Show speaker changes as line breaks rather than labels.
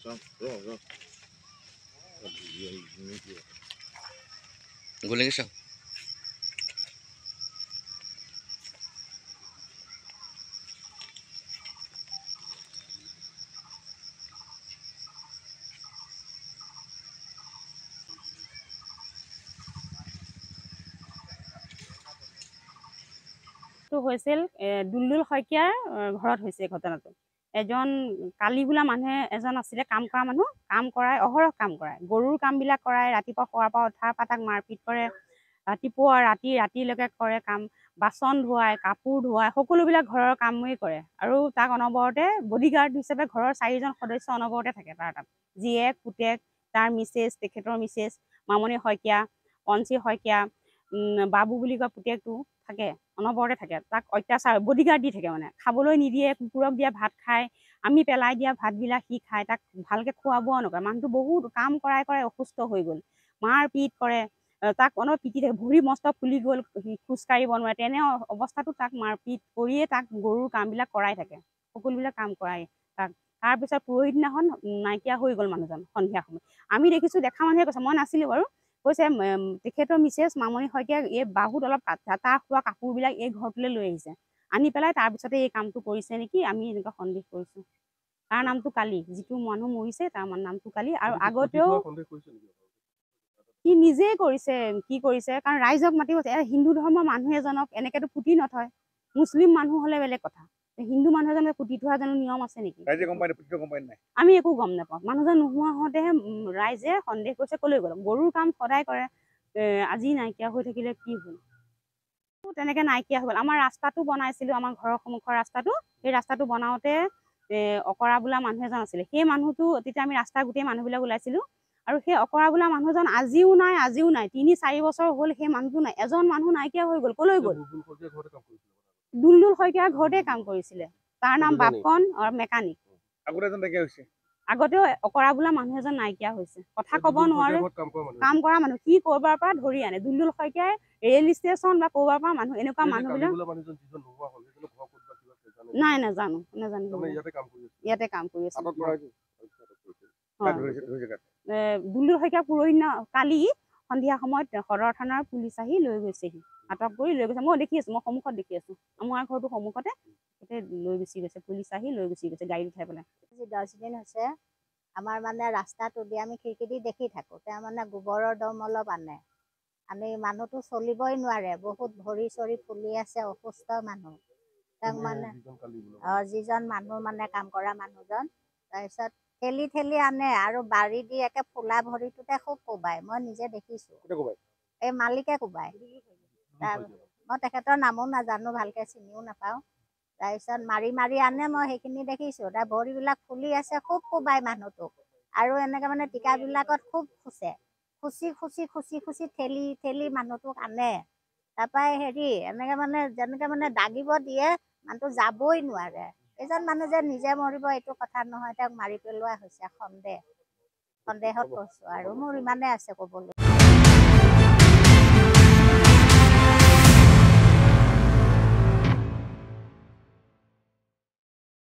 Guling isa.
হৈছিল দুলদুল শইকীয়াৰ ঘৰত হৈছে ঘটনাটো। এজন কালি বোলা মানুহে এজন আছিলে, কাম কৰা মানুহ, কাম কৰাই অহৰহ কাম কৰাই, গৰুৰ কামবিলাক কৰাই, ৰাতিপুৱা শোৱাৰ পৰা উঠাৰ পৰা তাক মাৰপিট কৰে, ৰাতিপুৱা ৰাতিলৈকে কৰে কাম, বাচন ধোৱাই, কাপোৰ ধোৱাই, সকলোবিলাক ঘৰৰ কামেই কৰে। আৰু তাক অনবৰতে বডিগাৰ্ড হিচাপে ঘৰৰ 4জন সদস্য অনবৰতে থাকে তাৰ তাত, জীয়েক, পুতেক, তাৰ মিছেছ, তেখেতৰ মিছেছ মামণি শইকীয়া, পঞ্চী শইকীয়া, বাবু বুলি কয় পুতেকটো থাকে, অনবৰতে থাকে। তাক অত্যাচাৰ বডিগাৰ্ড দি থাকে, মানে খাবলৈ নিদিয়ে, কুকুৰক দিয়া ভাত খায়, আমি পেলাই দিয়া ভাতবিলাক সি খায়, তাক ভালকৈ খোৱা বোৱাও নকৰে। মানুহটো বহুত কাম কৰাই অসুস্থ হৈ গ'ল, মাৰপিট কৰে, তাক পিটি থাকে, ভৰি মস্ত ফুলি গ'ল, খোজকাঢ়িব নোৱাৰে। তেনে অৱস্থাটো তাক মাৰপিট কৰিয়ে তাক গৰুৰ কামবিলাক কৰাই থাকে, সকলোবিলাক কাম কৰাই তাক। তাৰপিছত পৰহি দিনাখন নাইকিয়া হৈ গ'ল মানুহজন সন্ধিয়া সময়ত। আমি দেখিছোঁ, দেখা মানুহে কৈছে, মই নাছিলোঁ বাৰু, কৈছে তেখেতৰ মিছেছ মামণি শইকীয়াই এই বাহুত অলপ তাৰ খোৱা কাপোৰবিলাক এই ঘৰটোলৈ লৈ আহিছে, আনি পেলাই তাৰপিছতে এই কামটো কৰিছে নেকি, আমি এনেকুৱা সন্দেহ কৰিছোঁ। তাৰ নামটো কালি, যিটো মানুহ মৰিছে তাৰ নামটো কালি। আৰু আগতেও সি নিজেই কৰিছে, কি কৰিছে, কাৰণ ৰাইজক মাতিব, হিন্দু ধৰ্মৰ মানুহ এজনক এনেকেতো পুতি নথয়। মুছলিম মানুহ হ'লে বেলেগ কথা, হিন্দু মানুহ এজনে পুতি থোৱা জানো নিয়ম আছে নেকি? আমি একো গম নাপাওঁ। মানুহজন নোহোৱা হওঁতেহে ৰাইজে সন্দেহ কৰিছে, ক'লৈ গ'ল। গৰুৰ কাম সদায় কৰে, আজি নাইকিয়া হৈ থাকিলে কি হ'ল? তেনেকে নাইকিয়া হৈ গ'ল। আমাৰ ৰাস্তাটো বনাইছিলোঁ, আমাৰ ঘৰৰ সন্মুখৰ ৰাস্তাটো, সেই ৰাস্তাটো বনাওঁতে অকৰা বোলা মানুহ এজন আছিলে। সেই মানুহটো, তেতিয়া আমি ৰাস্তাৰ গোটেই মানুহবিলাক ওলাইছিলোঁ, আৰু সেই অকৰা বোলা মানুহজন আজিও নাই 3-4 বছৰ হ'ল সেই মানুহটো নাই। এজন মানুহ নাইকিয়া হৈ গ'ল, ক'লৈ গ'ল? দুলদুল শইকীয়াৰ ঘৰতে কাম কৰিছিলে, তাৰ নাম বাপকন আৰু মেকানিক। আগতেও অকৰা বোলা মানুহ এজন নাইকিয়া হৈছে, কথা ক'ব নোৱাৰে, কাম কৰা মানুহ। সি ক'ৰবাৰ পৰা ধৰি আনে, দুলদুল শইকীয়াই ৰেল ষ্টেচন বা ক'ৰবাৰ পৰা মানুহ, এনেকুৱা মানুহবিলাক নাই, নাজানো। ইয়াতে কাম কৰি আছে। দুলদুল শইকীয়া পৰহি দিনা কালি সন্ধিয়া সময়ত সদৰ থানাৰ পুলিচ আহি লৈ গৈছেহি, আটক কৰি লৈ গৈছে। মই দেখি আছোঁ, মই সন্মুখত দেখি আছোঁ, আমাৰ ঘৰটো সন্মুখতে লৈ গুচি গৈছে, পুলিচ আহি লৈ গুচি গৈছে গাড়ীত উঠাই পেলাই।
10 দিন হৈছে আমাৰ মানে ৰাস্তাটো দি আমি খিৰিকী দি দেখি থাকোঁ, তেওঁ মানে গোবৰৰ দম অলপ আনে, মানুহটো চলিবই নোৱাৰে, বহুত ভৰি চৰি ফুলি আছে, অসুস্থ মানুহ। তেওঁক মানে যিজন মানুহ মানে কাম কৰা মানুহজন, তাৰপিছত ঠেলি আনে আৰু বাৰী দি একে ফুলা ভৰিটোতে খুব কোবাই, মই নিজে দেখিছোঁ। এই মালিকে কোবাই, মই তেখেতৰ নামো নাজানো, ভালকৈ চিনিও নাপাওঁ। তাৰপিছত মাৰি আনে, মই সেইখিনি দেখিছোঁ। তাৰ ভৰিবিলাক ফুলি আছে, খুব কোবাই মানুহটোক, আৰু এনেকৈ মানে টিকাবিলাকত খুব খুচি ঠেলি মানুহটোক আনে। তাৰপৰা এনেকৈ মানে যেনেকৈ মানে দাগিব দিয়ে, মানুহটো যাবই নোৱাৰে। এইজন মানুহ যে নিজে মৰিব এইটো কথা নহয়, তেওঁক মাৰি পেলোৱা হৈছে, সন্দেহত কৈছোঁ, আৰু মোৰ ইমানে আছে ক'বলৈ।